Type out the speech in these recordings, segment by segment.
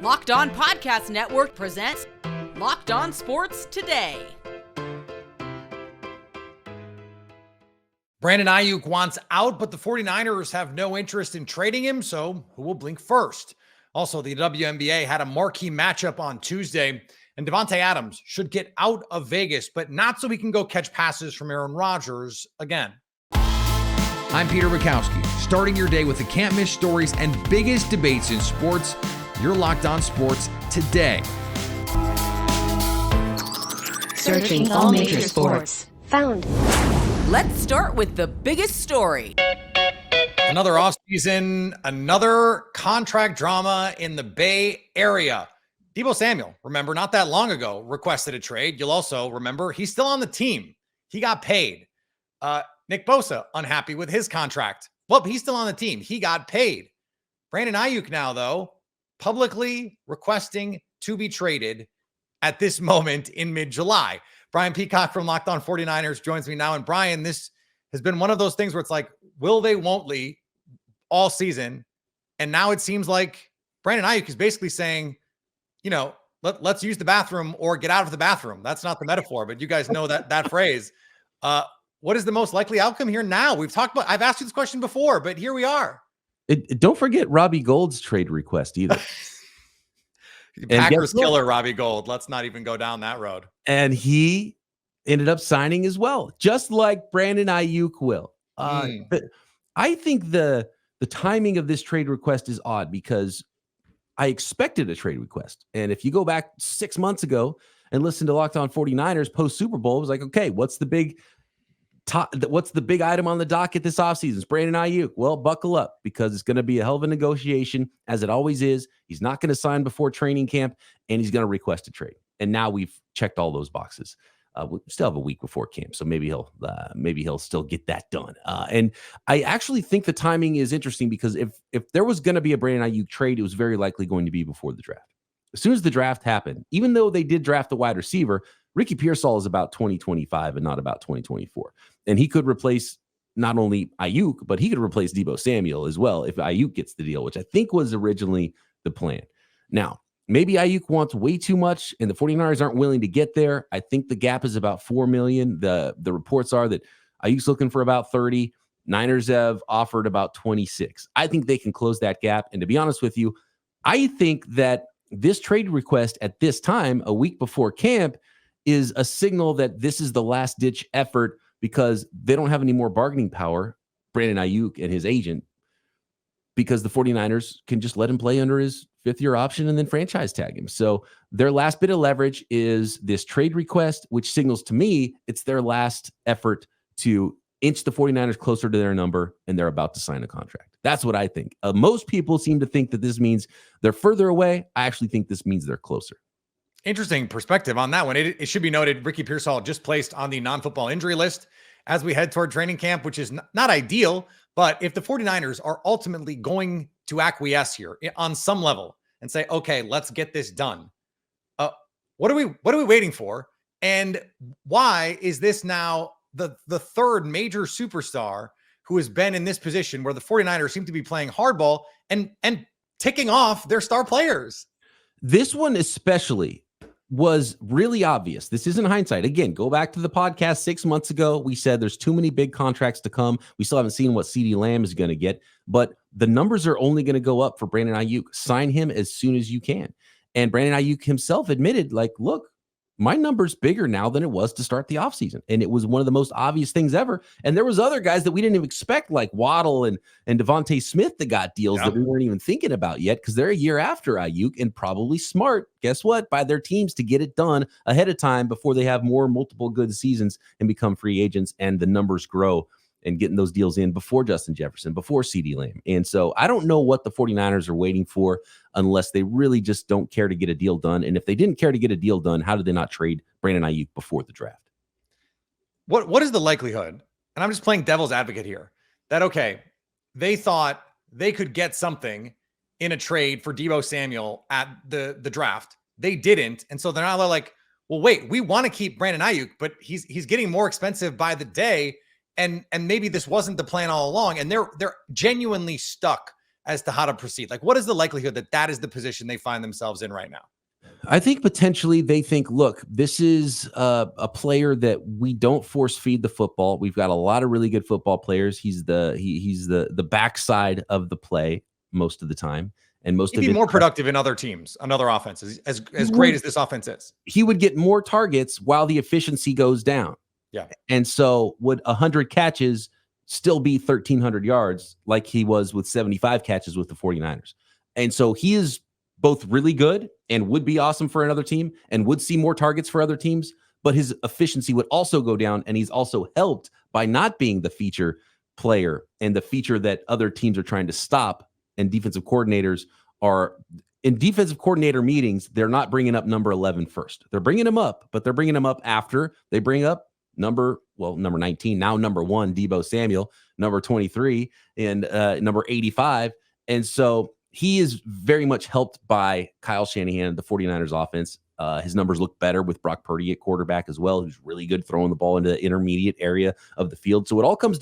Locked On Podcast Network presents Locked On Sports Today. Brandon Aiyuk wants out, but the 49ers have no interest in trading him, so who will blink first? Also, the WNBA had a marquee matchup on Tuesday, and Devonte Adams should get out of Vegas, but not so he can go catch passes from Aaron Rodgers again. I'm Peter Bukowski, starting your day with the can't-miss stories and biggest debates in sports. You're Locked On Sports Today. Searching all major sports. Found. Let's start with the biggest story. Another offseason, another contract drama in the Bay Area. Deebo Samuel, remember, not that long ago, requested a trade. You'll also remember he's still on the team. He got paid. Nick Bosa, unhappy with his contract. Well, he's still on the team. He got paid. Brandon Aiyuk now, though, publicly requesting to be traded at this moment in mid-July. Brian Peacock from Locked On 49ers joins me now. And Brian, this has been one of those things where it's like, will they, won't they, all season. And now it seems like Brandon Aiyuk is basically saying, you know, let's use the bathroom or get out of the bathroom. That's not the metaphor, but you guys know that phrase. What is the most likely outcome here now? I've asked you this question before, but here we are. Don't forget Robbie Gould's trade request either. Packers killer Robbie Gould. Let's not even go down that road. And he ended up signing as well, just like Brandon Aiyuk will. But I think the timing of this trade request is odd because I expected a trade request. And if you go back 6 months ago and listen to Locked On 49ers post Super Bowl, it was like, okay, what's the big item on the docket this offseason? It's Brandon Aiyuk. Well, buckle up because it's going to be a hell of a negotiation, as it always is. He's not going to sign before training camp, and he's going to request a trade. And now we've checked all those boxes. We still have a week before camp, so maybe he'll still get that done. And I actually think the timing is interesting because if there was going to be a Brandon Aiyuk trade, it was very likely going to be before the draft. As soon as the draft happened, even though they did draft a wide receiver, Ricky Pearsall is about 2025 and not about 2024. And he could replace not only Aiyuk, but he could replace Deebo Samuel as well if Aiyuk gets the deal, which I think was originally the plan. Now, maybe Aiyuk wants way too much and the 49ers aren't willing to get there. I think the gap is about $4 million. The reports are that Aiyuk's looking for about 30. Niners have offered about 26. I think they can close that gap. And to be honest with you, I think that this trade request at this time, a week before camp, is a signal that this is the last ditch effort because they don't have any more bargaining power, Brandon Aiyuk and his agent, because the 49ers can just let him play under his fifth-year option and then franchise tag him. So their last bit of leverage is this trade request, which signals to me it's their last effort to inch the 49ers closer to their number, and they're about to sign a contract. That's what I think. Most people seem to think that this means they're further away. I actually think this means they're closer. Interesting perspective on that one. It should be noted, Ricky Pearsall just placed on the non-football injury list as we head toward training camp, which is not ideal. But if the 49ers are ultimately going to acquiesce here on some level and say, okay, let's get this done, what are we waiting for? And why is this now the third major superstar who has been in this position where the 49ers seem to be playing hardball and ticking off their star players? This one especially was really obvious. This isn't hindsight. Again, go back to the podcast 6 months ago. We said there's too many big contracts to come. We still haven't seen what CeeDee Lamb is going to get, but the numbers are only going to go up for Brandon Aiyuk. Sign him as soon as you can. And Brandon Aiyuk himself admitted, like, look, my number's bigger now than it was to start the offseason. And it was one of the most obvious things ever. And there was other guys that we didn't even expect, like Waddle and Devonte Smith that got deals that we weren't even thinking about yet because they're a year after Aiyuk and probably smart, guess what, by their teams to get it done ahead of time before they have multiple good seasons and become free agents and the numbers grow and getting those deals in before Justin Jefferson, before CeeDee Lamb. And so I don't know what the 49ers are waiting for unless they really just don't care to get a deal done. And if they didn't care to get a deal done, how did they not trade Brandon Aiyuk before the draft? What is the likelihood, and I'm just playing devil's advocate here, that, okay, they thought they could get something in a trade for Deebo Samuel at the draft. They didn't. And so they're now like, well, wait, we want to keep Brandon Aiyuk, but he's getting more expensive by the day. And maybe this wasn't the plan all along. And they're genuinely stuck as to how to proceed? Like, what is the likelihood that that is the position they find themselves in right now? I think potentially they think, look, this is a player that we don't force feed the football. We've got a lot of really good football players. He's the backside of the play most of the time, and most He'd of be it more productive in other teams, on other offenses, as great as this offense is. He would get more targets while the efficiency goes down. Yeah, and so would 100 catches still be 1,300 yards like he was with 75 catches with the 49ers? And so he is both really good and would be awesome for another team and would see more targets for other teams, but his efficiency would also go down. And he's also helped by not being the feature player and the feature that other teams are trying to stop. And defensive coordinators are in defensive coordinator meetings. They're not bringing up number 11 first. They're bringing him up, but they're bringing him up after they bring up number 19, now number 1, Deebo Samuel, number 23, and number 85. And so he is very much helped by Kyle Shanahan, the 49ers offense. His numbers look better with Brock Purdy at quarterback as well, who's really good throwing the ball into the intermediate area of the field. So it all comes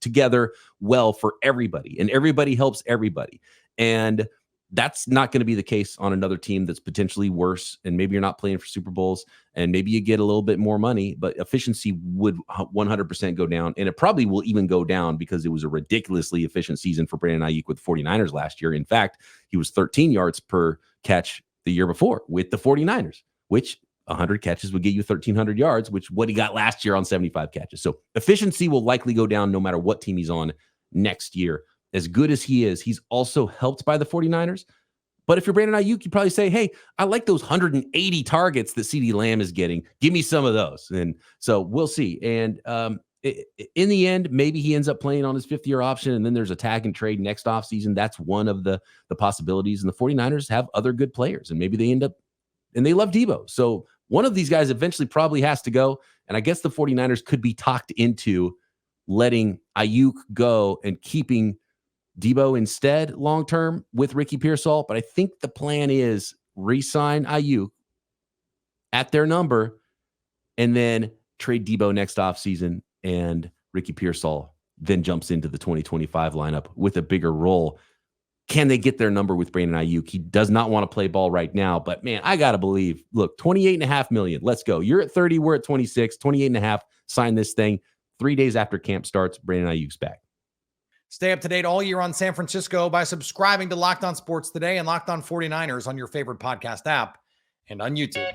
together well for everybody, and everybody helps everybody. And that's not going to be the case on another team that's potentially worse. And maybe you're not playing for Super Bowls, and maybe you get a little bit more money, but efficiency would 100% go down. And it probably will even go down because it was a ridiculously efficient season for Brandon Aiyuk with the 49ers last year. In fact, he was 13 yards per catch the year before with the 49ers, which 100 catches would get you 1,300 yards, which what he got last year on 75 catches. So efficiency will likely go down no matter what team he's on next year. As good as he is, he's also helped by the 49ers. But if you're Brandon Aiyuk, you probably say, hey, I like those 180 targets that CeeDee Lamb is getting. Give me some of those. And so we'll see. And in the end, maybe he ends up playing on his 5th-year option, and then there's a tag and trade next offseason. That's one of the possibilities. And the 49ers have other good players, and maybe they end up, and they love Deebo. So one of these guys eventually probably has to go. And I guess the 49ers could be talked into letting Aiyuk go and keeping Deebo instead long-term with Ricky Pearsall. But I think the plan is re-sign Aiyuk at their number and then trade Deebo next offseason, and Ricky Pearsall then jumps into the 2025 lineup with a bigger role. Can they get their number with Brandon Aiyuk? He does not want to play ball right now, but man, I got to believe, look, $28.5 million. Let's go. You're at 30. We're at 26, 28.5. Sign this thing. 3 days after camp starts, Brandon Aiyuk's back. Stay up to date all year on San Francisco by subscribing to Locked On Sports Today and Locked On 49ers on your favorite podcast app and on YouTube.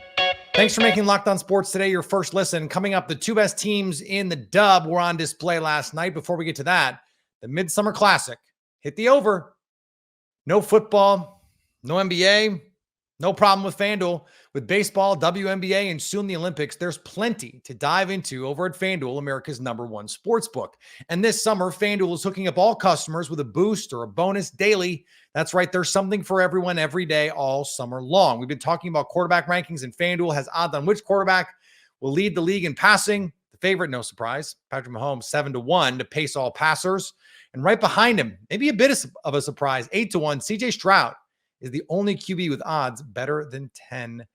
Thanks for making Locked On Sports Today your first listen. Coming up, the 2 best teams in the dub were on display last night. Before we get to that, the Midsummer Classic hit the over. No football, no NBA, no problem with FanDuel. With baseball, WNBA, and soon the Olympics, there's plenty to dive into over at FanDuel, America's #1 sportsbook. And this summer, FanDuel is hooking up all customers with a boost or a bonus daily. That's right, there's something for everyone every day, all summer long. We've been talking about quarterback rankings, and FanDuel has odds on which quarterback will lead the league in passing. The favorite, no surprise, Patrick Mahomes, 7-1 to pace all passers. And right behind him, maybe a bit of a surprise, 8-1, CJ Stroud is the only QB with odds better than 10-1.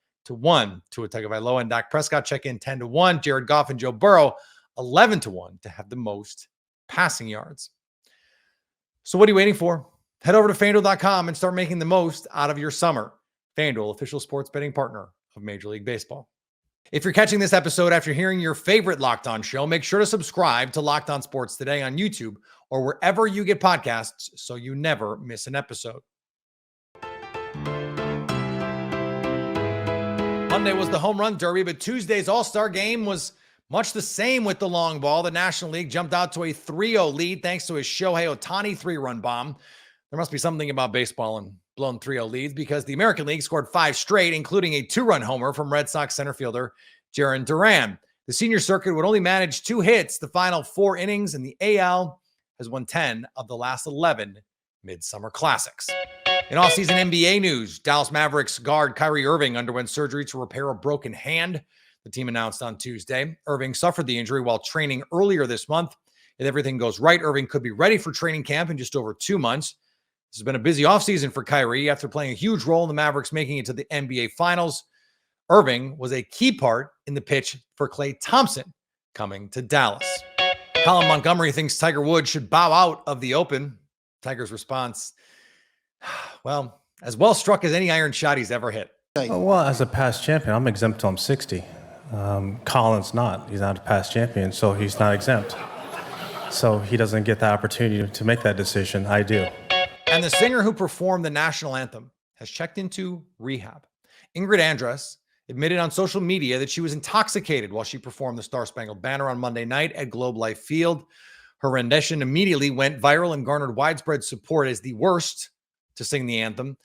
Tua Tagovailoa and Dak Prescott check in 10-1. Jared Goff and Joe Burrow 11-1 to have the most passing yards. So what are you waiting for? Head over to FanDuel.com and start making the most out of your summer. FanDuel, official sports betting partner of Major League Baseball. If you're catching this episode after hearing your favorite Locked On show, make sure to subscribe to Locked On Sports Today on YouTube or wherever you get podcasts so you never miss an episode. Monday was the home run derby, but Tuesday's All-Star game was much the same with the long ball. The National League jumped out to a 3-0 lead thanks to a Shohei Ohtani 3-run bomb. There must be something about baseball and blown 3-0 leads because the American League scored 5 straight, including a 2-run homer from Red Sox center fielder Jarren Duran. The senior circuit would only manage 2 hits the final 4 innings, and the AL has won 10 of the last 11 Midsummer Classics. In off-season NBA news, Dallas Mavericks guard Kyrie Irving underwent surgery to repair a broken hand. The team announced on Tuesday. Irving suffered the injury while training earlier this month. If everything goes right, Irving could be ready for training camp in just over 2 months. This has been a busy offseason for Kyrie after playing a huge role in the Mavericks making it to the NBA Finals. Irving was a key part in the pitch for Klay Thompson coming to Dallas. Colin Montgomery thinks Tiger Woods should bow out of the Open. Tiger's response: well struck as any iron shot he's ever hit. Well, as a past champion, I'm exempt till I'm 60. Colin's not. He's not a past champion, so he's not exempt. So he doesn't get the opportunity to make that decision. I do. And the singer who performed the national anthem has checked into rehab. Ingrid Andress admitted on social media that she was intoxicated while she performed the Star Spangled Banner on Monday night at Globe Life Field. Her rendition immediately went viral and garnered widespread support as the worst to sing the anthem.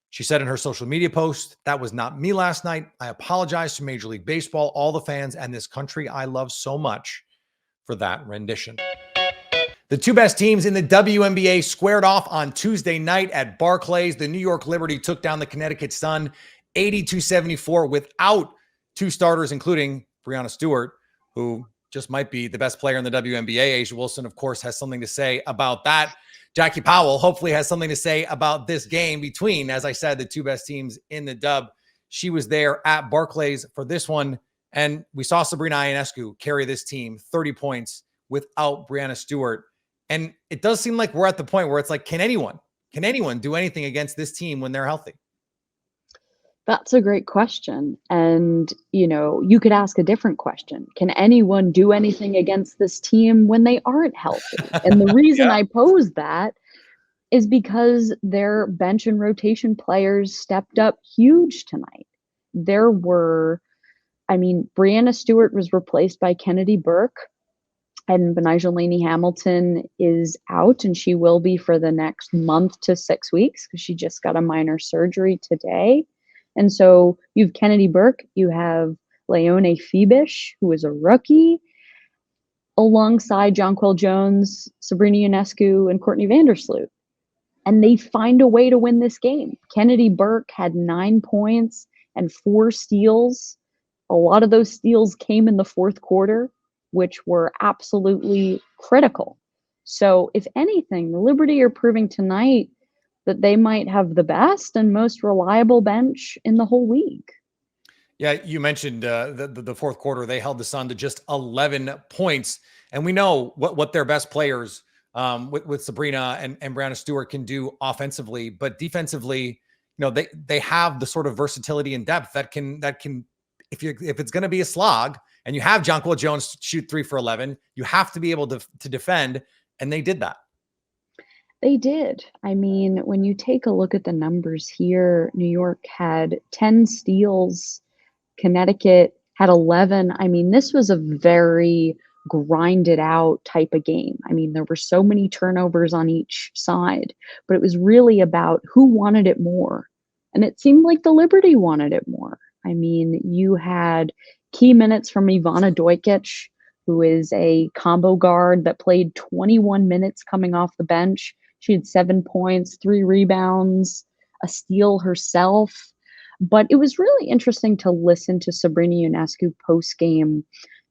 She said in her social media post, "That was not me last night. I apologize to Major League Baseball, all the fans, and this country I love so much for that rendition." The two best teams in the WNBA squared off on Tuesday night at Barclays. The New York Liberty took down the Connecticut Sun 82-74 without two starters, including Breanna Stewart, who just might be the best player in the WNBA. A'ja Wilson, of course, has something to say about that. Jackie Powell hopefully has something to say about this game between, as I said, the two best teams in the dub. She was there at Barclays for this one, and we saw Sabrina Ionescu carry this team 30 points without Breanna Stewart. And it does seem like we're at the point where it's like, can anyone do anything against this team when they're healthy? That's a great question. And, you could ask a different question. Can anyone do anything against this team when they aren't healthy? And the reason I pose that is because their bench and rotation players stepped up huge tonight. Breanna Stewart was replaced by Kennedy Burke, and Benijah Laney-Hamilton is out, and she will be for the next month to 6 weeks because she just got a minor surgery today. And so you have Kennedy Burke, you have Leone Fibish, who is a rookie, alongside Jonquel Jones, Sabrina Ionescu, and Courtney Vandersloot. And they find a way to win this game. Kennedy Burke had 9 points and 4 steals. A lot of those steals came in the fourth quarter, which were absolutely critical. So if anything, the Liberty are proving tonight that they might have the best and most reliable bench in the whole league. Yeah, you mentioned the fourth quarter. They held the Sun to just 11 points. And we know what their best players with Sabrina and Breanna Stewart can do offensively. But defensively, they have the sort of versatility and depth that can if it's going to be a slog, and you have Jonquel Jones shoot 3 for 11, you have to be able to defend, and they did that. They did. When you take a look at the numbers here, New York had 10 steals, Connecticut had 11. This was a very grinded out type of game. There were so many turnovers on each side, but it was really about who wanted it more. And it seemed like the Liberty wanted it more. You had key minutes from Ivana Dojkic, who is a combo guard that played 21 minutes coming off the bench. She had 7 points, 3 rebounds, a steal herself. But it was really interesting to listen to Sabrina Ionescu post-game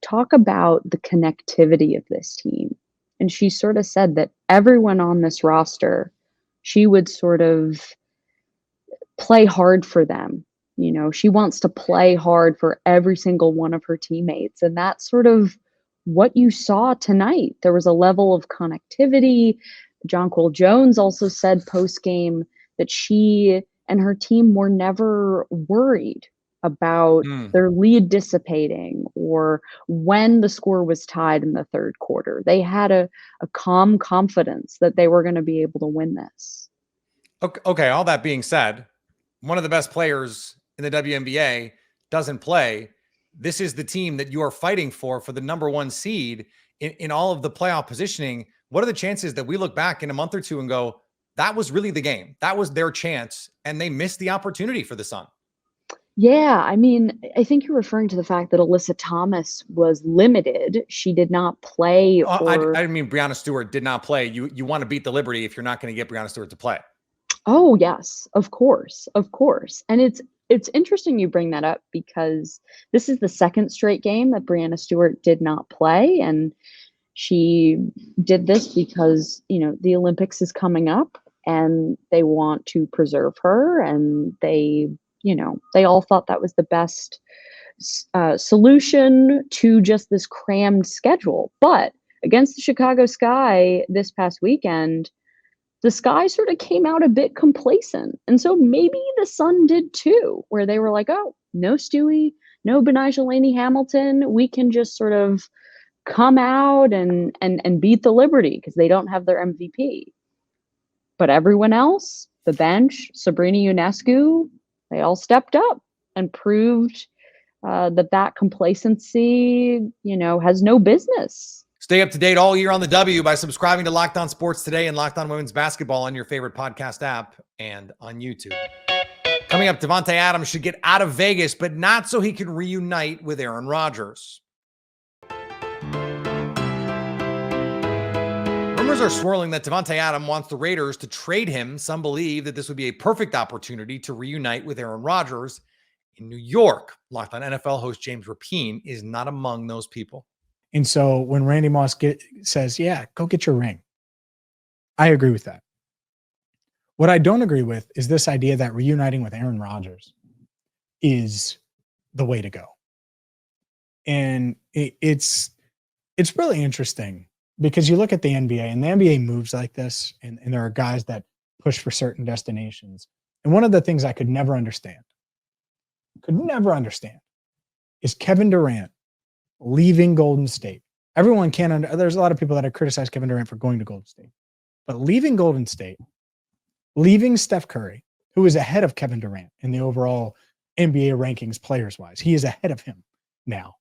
talk about the connectivity of this team. And she sort of said that everyone on this roster, she would sort of play hard for them. She wants to play hard for every single one of her teammates. And that's sort of what you saw tonight. There was a level of connectivity. Jonquel Jones also said post-game that she and her team were never worried about their lead dissipating or when the score was tied in the third quarter. They had a calm confidence that they were going to be able to win this. Okay, all that being said, one of the best players in the WNBA doesn't play. This is the team that you are fighting for the number 1 seed in all of the playoff positioning. What are the chances that we look back in a month or two and go, that was really the game, that was their chance, and they missed the opportunity for the Sun? Yeah, I think you're referring to the fact that Alyssa Thomas was limited. She did not play. I didn't mean Breanna Stewart did not play. You want to beat the Liberty if you're not going to get Breanna Stewart to play. Oh, yes, of course. And it's interesting you bring that up because this is the second straight game that Breanna Stewart did not play. And she did this because, the Olympics is coming up and they want to preserve her. And they all thought that was the best solution to just this crammed schedule. But against the Chicago Sky this past weekend, the Sky sort of came out a bit complacent. And so maybe the Sun did too, where they were like, oh, no Stewie, no Benijah Laney Hamilton. We can just sort of come out and beat the Liberty because they don't have their MVP. But everyone else, the bench, Sabrina Ionescu, they all stepped up and proved that complacency, has no business. Stay up to date all year on the W by subscribing to Locked On Sports Today and Locked On Women's Basketball on your favorite podcast app and on YouTube. Coming up, Davante Adams should get out of Vegas, but not so he can reunite with Aaron Rodgers. Rumors are swirling that Davante Adams wants the Raiders to trade him. Some believe that this would be a perfect opportunity to reunite with Aaron Rodgers in New York. Locked On NFL host James Rapien is not among those people. And so when Randy Moss says, yeah, go get your ring, I agree with that. What I don't agree with is this idea that reuniting with Aaron Rodgers is the way to go. And it's really interesting because you look at the NBA and the NBA moves like this, and there are guys that push for certain destinations. And one of the things I could never understand is Kevin Durant leaving Golden State. Everyone can there's a lot of people that have criticized Kevin Durant for going to Golden State, but leaving Golden State, leaving Steph Curry, who is ahead of Kevin Durant in the overall NBA rankings players wise. He is ahead of him now.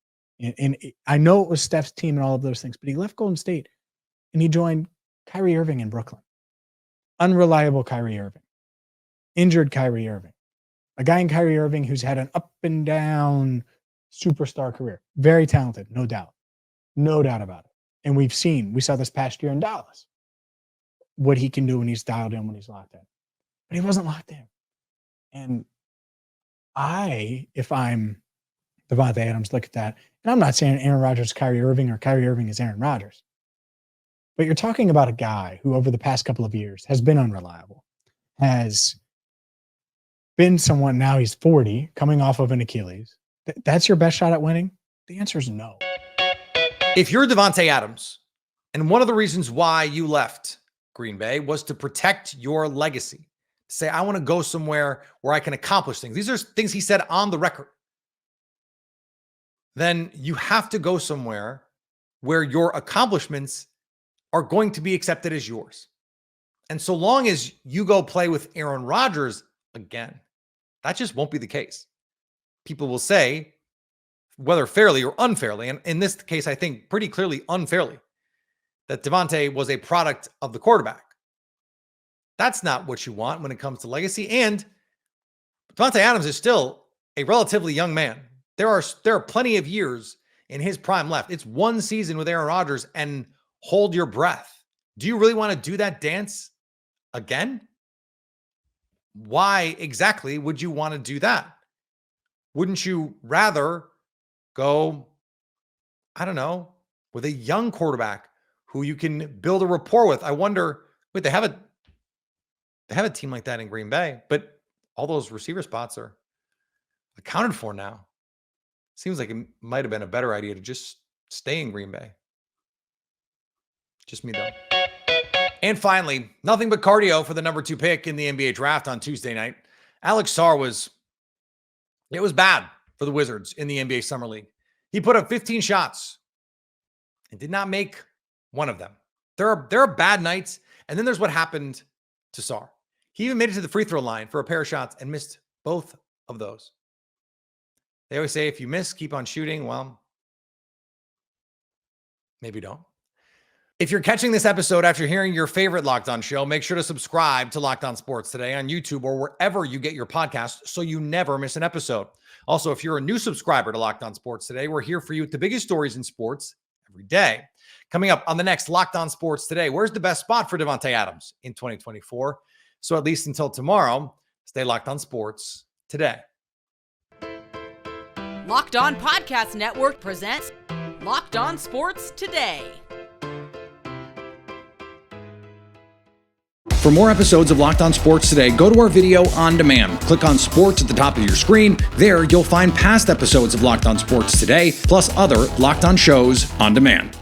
And I know it was Steph's team and all of those things, but he left Golden State and he joined Kyrie Irving in Brooklyn. Unreliable Kyrie Irving. Injured Kyrie Irving. A guy in Kyrie Irving who's had an up and down superstar career. Very talented, no doubt. No doubt about it. And we saw this past year in Dallas, what he can do when he's dialed in, when he's locked in. But he wasn't locked in. And if I'm Davante Adams, look at that. And I'm not saying Aaron Rodgers is Kyrie Irving or Kyrie Irving is Aaron Rodgers. But you're talking about a guy who over the past couple of years has been unreliable, has been someone, now he's 40, coming off of an Achilles. That's your best shot at winning? The answer is no. If you're Davante Adams, and one of the reasons why you left Green Bay was to protect your legacy, say, I want to go somewhere where I can accomplish things. These are things he said on the record. Then you have to go somewhere where your accomplishments are going to be accepted as yours. And so long as you go play with Aaron Rodgers again, that just won't be the case. People will say, whether fairly or unfairly, and in this case, I think pretty clearly unfairly, that Davante was a product of the quarterback. That's not what you want when it comes to legacy. And Davante Adams is still a relatively young man. There are plenty of years in his prime left. It's one season with Aaron Rodgers, and hold your breath. Do you really want to do that dance again? Why exactly would you want to do that? Wouldn't you rather go, I don't know, with a young quarterback who you can build a rapport with? I wonder, wait, they have a team like that in Green Bay, but all those receiver spots are accounted for now. Seems like it might have been a better idea to just stay in Green Bay. Just me though. And finally, nothing but cardio for the number 2 pick in the NBA draft on Tuesday night. Alex Sarr was bad for the Wizards in the NBA Summer League. He put up 15 shots and did not make one of them. There are bad nights, and then there's what happened to Sarr. He even made it to the free throw line for a pair of shots and missed both of those. They always say if you miss, keep on shooting. Well, maybe don't. If you're catching this episode after hearing your favorite Locked On show, make sure to subscribe to Locked On Sports Today on YouTube or wherever you get your podcasts so you never miss an episode. Also, if you're a new subscriber to Locked On Sports Today, we're here for you with the biggest stories in sports every day. Coming up on the next Locked On Sports Today, where's the best spot for Davante Adams in 2024? So at least until tomorrow, stay locked on sports today. Locked On Podcast Network presents Locked On Sports Today. For more episodes of Locked On Sports Today, go to our video on demand. Click on Sports at the top of your screen. There, you'll find past episodes of Locked On Sports Today, plus other Locked On shows on demand.